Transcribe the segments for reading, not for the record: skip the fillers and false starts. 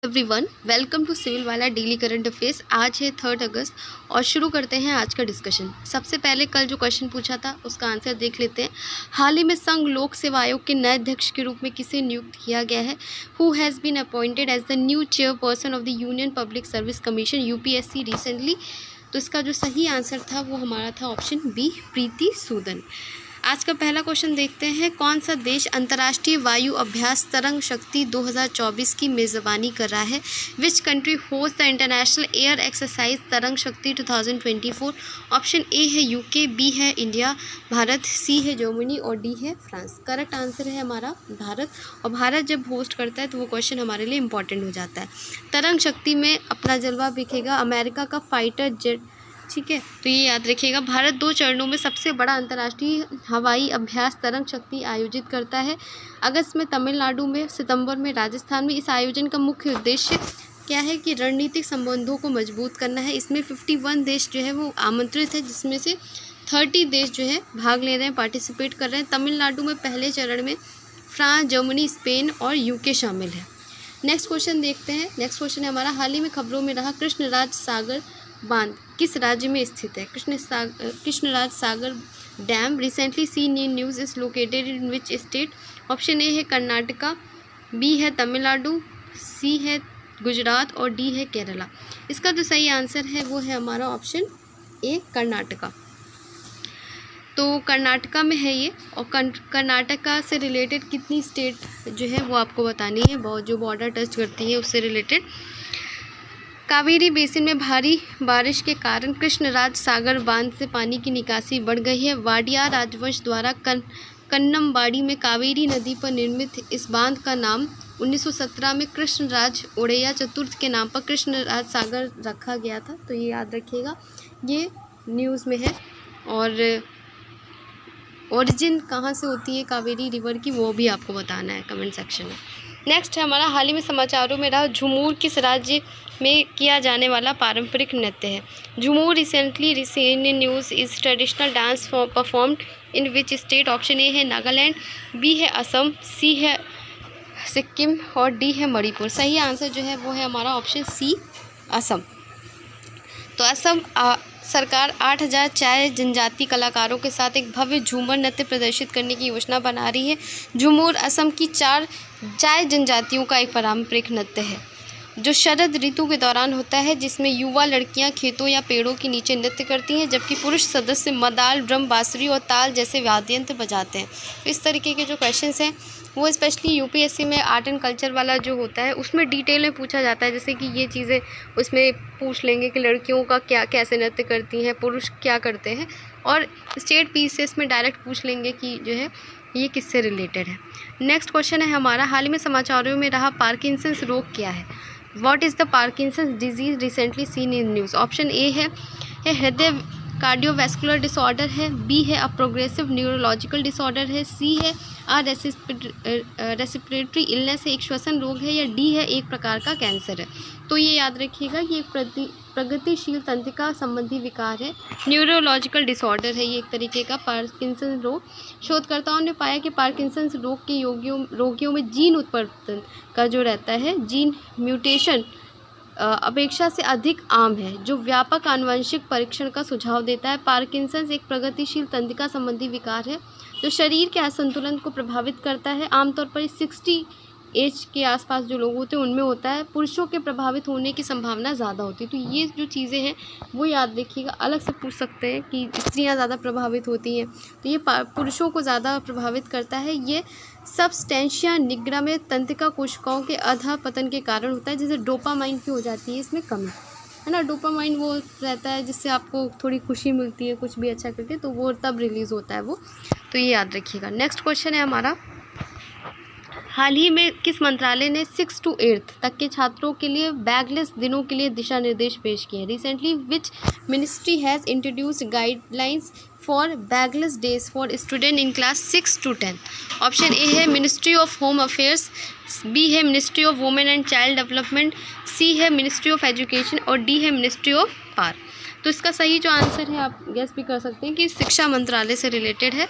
Everyone, welcome to civil वाला daily current affairs. आज है 3 अगस्त और शुरू करते हैं आज का डिस्कशन। सबसे पहले कल जो क्वेश्चन पूछा था उसका आंसर देख लेते हैं। हाल ही में संघ लोक सेवा आयोग के नए अध्यक्ष के रूप में किसे नियुक्त किया गया है? Who has been appointed as the new chairperson of the Union Public Service Commission UPSC recently? तो इसका जो सही आंसर था वो हमारा था ऑप्शन बी, प्रीति सूदन। आज का पहला क्वेश्चन देखते हैं। कौन सा देश अंतर्राष्ट्रीय वायु अभ्यास तरंग शक्ति 2024 की मेज़बानी कर रहा है? Which country host the international air exercise तरंग शक्ति 2024? ऑप्शन ए है यूके, बी है इंडिया, भारत, सी है जर्मनी और डी है फ्रांस। करेक्ट आंसर है हमारा भारत। और भारत जब होस्ट करता है तो वो क्वेश्चन हमारे लिए इंपॉर्टेंट हो जाता है। तरंग शक्ति में अपना जलवा दिखेगा अमेरिका का फाइटर जेट, ठीक है, तो ये याद रखिएगा। भारत 2 चरणों में सबसे बड़ा अंतर्राष्ट्रीय हवाई अभ्यास तरंग शक्ति आयोजित करता है। अगस्त में तमिलनाडु में, सितंबर में राजस्थान में। इस आयोजन का मुख्य उद्देश्य क्या है कि रणनीतिक संबंधों को मजबूत करना है। इसमें 51 देश जो है वो आमंत्रित है, जिसमें से 30 देश जो है भाग ले रहे हैं, पार्टिसिपेट कर रहे हैं। तमिलनाडु में पहले चरण में फ्रांस, जर्मनी, स्पेन और यूके शामिल है। नेक्स्ट क्वेश्चन देखते हैं। नेक्स्ट क्वेश्चन है हमारा, हाल ही में खबरों में रहा कृष्णराज सागर बांध किस राज्य में स्थित है? Krishnaraja Sagar dam recently seen in news is located in which state? Option A है कर्नाटका, बी है तमिलनाडु, सी है गुजरात और डी है केरला। इसका जो सही आंसर है वो है हमारा ऑप्शन ए, कर्नाटका। तो कर्नाटका में है ये। और कर्नाटका से रिलेटेड कितनी स्टेट जो है वो आपको बतानी है, जो बॉर्डर टच करती है उससे रिलेटेड। कावेरी बेसिन में भारी बारिश के कारण कृष्णराज सागर बांध से पानी की निकासी बढ़ गई है। वाडिया राजवंश द्वारा कन्नमबाड़ी में कावेरी नदी पर निर्मित इस बांध का नाम 1917 में कृष्णराज ओडेया चतुर्थ के नाम पर कृष्णराज सागर रखा गया था। तो ये याद रखिएगा, ये न्यूज़ में है। और ओरिजिन कहाँ से होती है कावेरी रिवर की वो भी आपको बताना है कमेंट सेक्शन में। नेक्स्ट है हमारा, हाल ही में समाचारों में रहा झूमर किस राज्य में किया जाने वाला पारंपरिक नृत्य है? झूमर recently seen in news is traditional dance performed in which state? Option A है नागालैंड, बी है असम, सी है सिक्किम और डी है मणिपुर। सही आंसर जो है वो है हमारा ऑप्शन सी, असम। तो असम सरकार 8000 चाय जनजाति कलाकारों के साथ एक भव्य झूमर नृत्य प्रदर्शित करने की योजना बना रही है। झूमर असम की 4 चाय जनजातियों का एक पारंपरिक नृत्य है जो शरद ऋतु के दौरान होता है, जिसमें युवा लड़कियां खेतों या पेड़ों के नीचे नृत्य करती हैं, जबकि पुरुष सदस्य मदाल, ड्रम, बांसुरी और ताल जैसे वाद्य यंत्र बजाते हैं। इस तरीके के जो क्वेश्चंस हैं वो स्पेशली यूपीएससी में आर्ट एंड कल्चर वाला जो होता है उसमें डिटेल में पूछा जाता है। जैसे कि ये चीज़ें उसमें पूछ लेंगे कि लड़कियों का क्या कैसे नृत्य करती हैं, पुरुष क्या करते हैं, और स्टेट पीसीएस में डायरेक्ट पूछ लेंगे कि जो है ये किससे रिलेटेड है। नेक्स्ट क्वेश्चन है हमारा, हाल ही में समाचारों में रहा पार्किंसंस रोग क्या है? What is the Parkinson's disease recently seen in news? Option A है हृदय कार्डियोवैस्कुलर डिसऑर्डर है, बी है अ प्रोग्रेसिव न्यूरोलॉजिकल डिसऑर्डर है, सी है रेस्पिरेटरी इलनेस है, एक श्वसन रोग है, या डी है एक प्रकार का कैंसर है। तो ये याद रखिएगा कि एक प्रगतिशील तंत्रिका संबंधी विकार है, न्यूरोलॉजिकल डिसऑर्डर है ये एक तरीके का पार्किंसन रोग। शोधकर्ताओं ने पाया कि पार्किंसंस रोग के रोगियों में जीन उत्परिवर्तन का जो रहता है, जीन म्यूटेशन अपेक्षा से अधिक आम है, जो व्यापक आनुवंशिक परीक्षण का सुझाव देता है। पार्किंसंस एक प्रगतिशील तंत्रिका संबंधी विकार है जो शरीर के असंतुलन को प्रभावित करता है। आमतौर पर 60 एज के आसपास जो लोग होते हैं उनमें होता है। पुरुषों के प्रभावित होने की संभावना ज़्यादा होती है। तो ये जो चीज़ें हैं वो याद रखिएगा। अलग से पूछ सकते हैं कि स्त्रियाँ ज़्यादा प्रभावित होती हैं, तो ये पुरुषों को ज़्यादा प्रभावित करता है। ये सबस्टेंशिया निग्रा में तंत्रिका कोशिकाओं के अधःपतन के कारण होता है, जैसे डोपामाइन की हो जाती है इसमें कमी, है ना। डोपामाइन वो रहता है जिससे आपको थोड़ी खुशी मिलती है कुछ भी अच्छा करके, तो वो तब रिलीज़ होता है वो। तो ये याद रखिएगा। नेक्स्ट क्वेश्चन है हमारा, हाल ही में किस मंत्रालय ने 6 to 8 तक के छात्रों के लिए बैगलेस दिनों के लिए दिशा निर्देश पेश किए? Recently which ministry has introduced guidelines for bagless days for student in class 6 to 10? Option A है ministry of home affairs, B है ministry of women and child development, C है मिनिस्ट्री ऑफ एजुकेशन और D है ministry of power. तो इसका सही जो answer है आप गेस भी कर सकते हैं कि शिक्षा मंत्रालय से रिलेटेड है।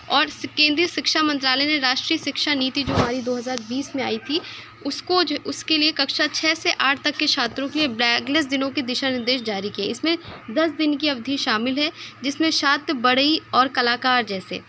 और केंद्रीय शिक्षा मंत्रालय ने राष्ट्रीय शिक्षा नीति जो हमारी 2020 में आई थी उसके लिए कक्षा 6 से 8 तक के छात्रों के लिए बैगलेस दिनों के दिशा निर्देश जारी किए। इसमें 10 दिन की अवधि शामिल है, जिसमें छात्र बढ़ई और कलाकार जैसे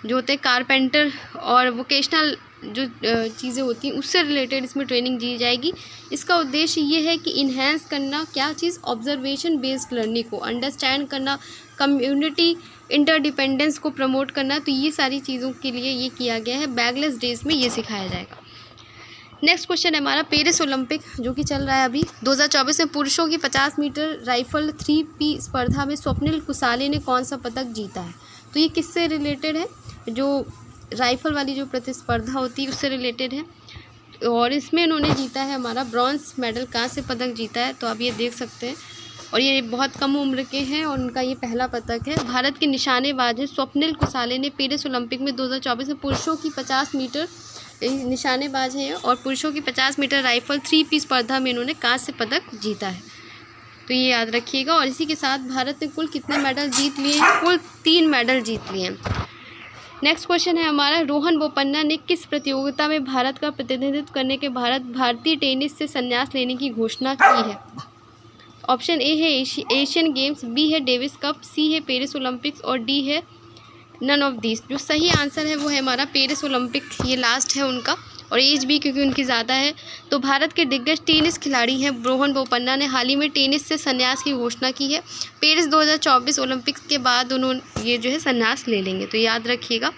जो होते हैं कारपेंटर और वोकेशनल जो चीज़ें होती हैं उससे रिलेटेड इसमें ट्रेनिंग दी जाएगी। इसका उद्देश्य ये है कि इन्हेंस करना क्या चीज़, ऑब्जर्वेशन बेस्ड लर्निंग को अंडरस्टैंड करना, कम्युनिटी इंटरडिपेंडेंस को प्रमोट करना। तो ये सारी चीज़ों के लिए ये किया गया है, बैगलेस डेज में ये सिखाया जाएगा। नेक्स्ट क्वेश्चन है हमारा पेरिस ओलंपिक जो कि चल रहा है अभी 2024 में पुरुषों की 50 मीटर राइफल 3P स्पर्धा में स्वप्निल कुसाले ने कौन सा पदक जीता है। तो ये किससे रिलेटेड है, जो राइफल वाली जो प्रतिस्पर्धा होती है उससे रिलेटेड है, और इसमें इन्होंने जीता है हमारा ब्रॉन्ज मेडल, कांस्य पदक जीता है। तो आप ये देख सकते हैं, और ये बहुत कम उम्र के हैं और उनका ये पहला पदक है। भारत के निशानेबाज हैं स्वप्निल कुसाले ने पेरिस ओलंपिक में 2024 में पुरुषों की 50 मीटर निशानेबाज हैं और पुरुषों की 50 मीटर राइफल 3P स्पर्धा में इन्होंने कांस्य पदक जीता है। तो ये याद रखिएगा। और इसी के साथ भारत ने कुल कितने मेडल जीत लिए हैं, कुल 3 मेडल जीत लिए हैं। नेक्स्ट क्वेश्चन है हमारा रोहन बोपन्ना ने किस प्रतियोगिता में भारत का प्रतिनिधित्व करने के भारतीय टेनिस से संन्यास लेने की घोषणा की है। ऑप्शन ए है एशियन गेम्स, बी है डेविस कप, सी है पेरिस ओलंपिक्स और डी है नन ऑफ दिस। जो सही आंसर है वो है हमारा पेरिस ओलंपिक, ये लास्ट है उनका, और एज भी क्योंकि उनकी ज़्यादा है। तो भारत के दिग्गज टेनिस खिलाड़ी हैं रोहन बोपन्ना ने हाल ही में टेनिस से संन्यास की घोषणा की है। पेरिस 2024 ओलंपिक्स के बाद उन्होंने ये जो है संन्यास ले लेंगे, तो याद रखिएगा।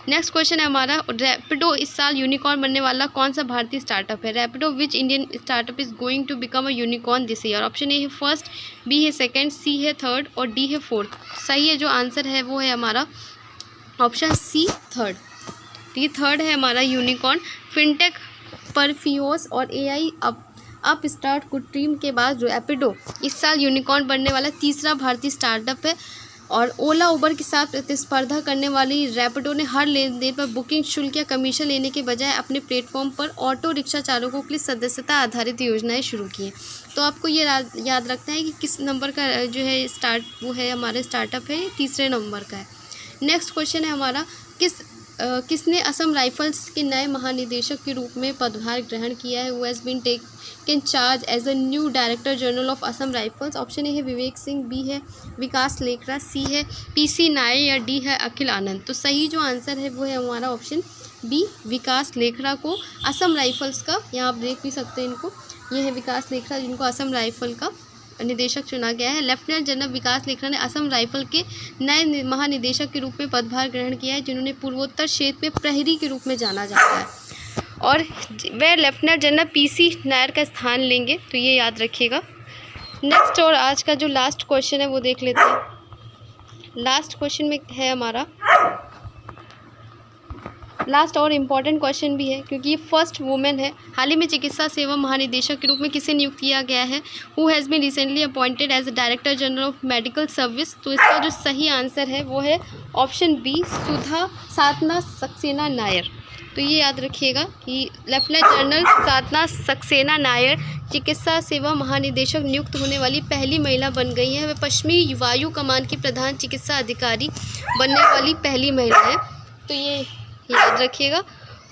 नेक्स्ट क्वेश्चन है हमारा रैपिडो इस साल यूनिकॉर्न बनने वाला कौन सा भारतीय स्टार्टअप है। Rapido which Indian startup is going to become a unicorn this year. Option A है फर्स्ट, बी है सेकेंड, सी है थर्ड और डी है फोर्थ। सही है जो आंसर है वो है हमारा ऑप्शन सी थर्ड। ये थर्ड है हमारा यूनिकॉर्न। फिनटेक, परफियोस और AI अप स्टार्ट कुट्रीम के बाद रैपिडो इस साल यूनिकॉर्न बनने वाला तीसरा भारतीय स्टार्टअप है। और ओला उबर के साथ प्रतिस्पर्धा करने वाली रैपिडो ने हर लेन देन पर बुकिंग शुल्क या कमीशन लेने के बजाय अपने प्लेटफॉर्म पर ऑटो रिक्शा चालकों के लिए सदस्यता आधारित योजनाएं शुरू की हैं। तो आपको ये याद रखना है कि किस नंबर का जो है वो है हमारे स्टार्टअप है, तीसरे नंबर का है। नेक्स्ट क्वेश्चन है हमारा किसने असम राइफल्स के नए महानिदेशक के रूप में पदभार ग्रहण किया है। Who has been taken charge as a new director general of Assam rifles. Option A है विवेक सिंह, बी है विकास लेखरा, सी है PC नायर या डी है अखिल आनंद। तो सही जो आंसर है वो है हमारा ऑप्शन बी, विकास लेखरा को असम राइफल्स का, यहाँ आप देख भी सकते हैं इनको, ये है विकास लेखरा जिनको असम राइफल का निदेशक चुना गया है। लेफ्टिनेंट जनरल विकास लेखरा ने असम राइफल के नए महानिदेशक के रूप में पदभार ग्रहण किया है, जिन्होंने पूर्वोत्तर क्षेत्र में प्रहरी के रूप में जाना जाता है, और वह लेफ्टिनेंट जनरल PC नायर का स्थान लेंगे। तो ये याद रखिएगा। नेक्स्ट और आज का जो लास्ट क्वेश्चन है वो देख लेते हैं। लास्ट क्वेश्चन में है हमारा, लास्ट और इम्पॉर्टेंट क्वेश्चन भी है क्योंकि ये फर्स्ट वुमेन है। हाल ही में चिकित्सा सेवा महानिदेशक के रूप में किसे नियुक्त किया गया है। Who has been recently appointed as director general of medical service. तो इसका जो सही आंसर है वो है ऑप्शन बी, सुधा साधना सक्सेना नायर। तो ये याद रखिएगा कि लेफ्टिनेंट जनरल साधना सक्सेना नायर चिकित्सा सेवा महानिदेशक नियुक्त होने वाली पहली महिला बन गई हैं। वे पश्चिमी वायु कमान की प्रधान चिकित्सा अधिकारी बनने वाली पहली महिला है। तो ये याद रखिएगा।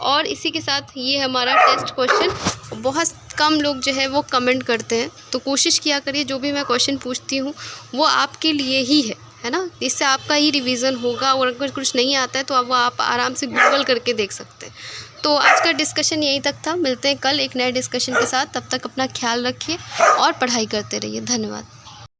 और इसी के साथ ये हमारा टेस्ट क्वेश्चन, बहुत कम लोग जो है वो कमेंट करते हैं, तो कोशिश किया करिए जो भी मैं क्वेश्चन पूछती हूँ वो आपके लिए ही है ना, इससे आपका ही रिवीजन होगा। और अगर कुछ नहीं आता है तो अब आप आराम से गूगल करके देख सकते हैं। तो आज का डिस्कशन यहीं तक था। मिलते हैं कल एक नए डिस्कशन के साथ। तब तक अपना ख्याल रखिए और पढ़ाई करते रहिए। धन्यवाद।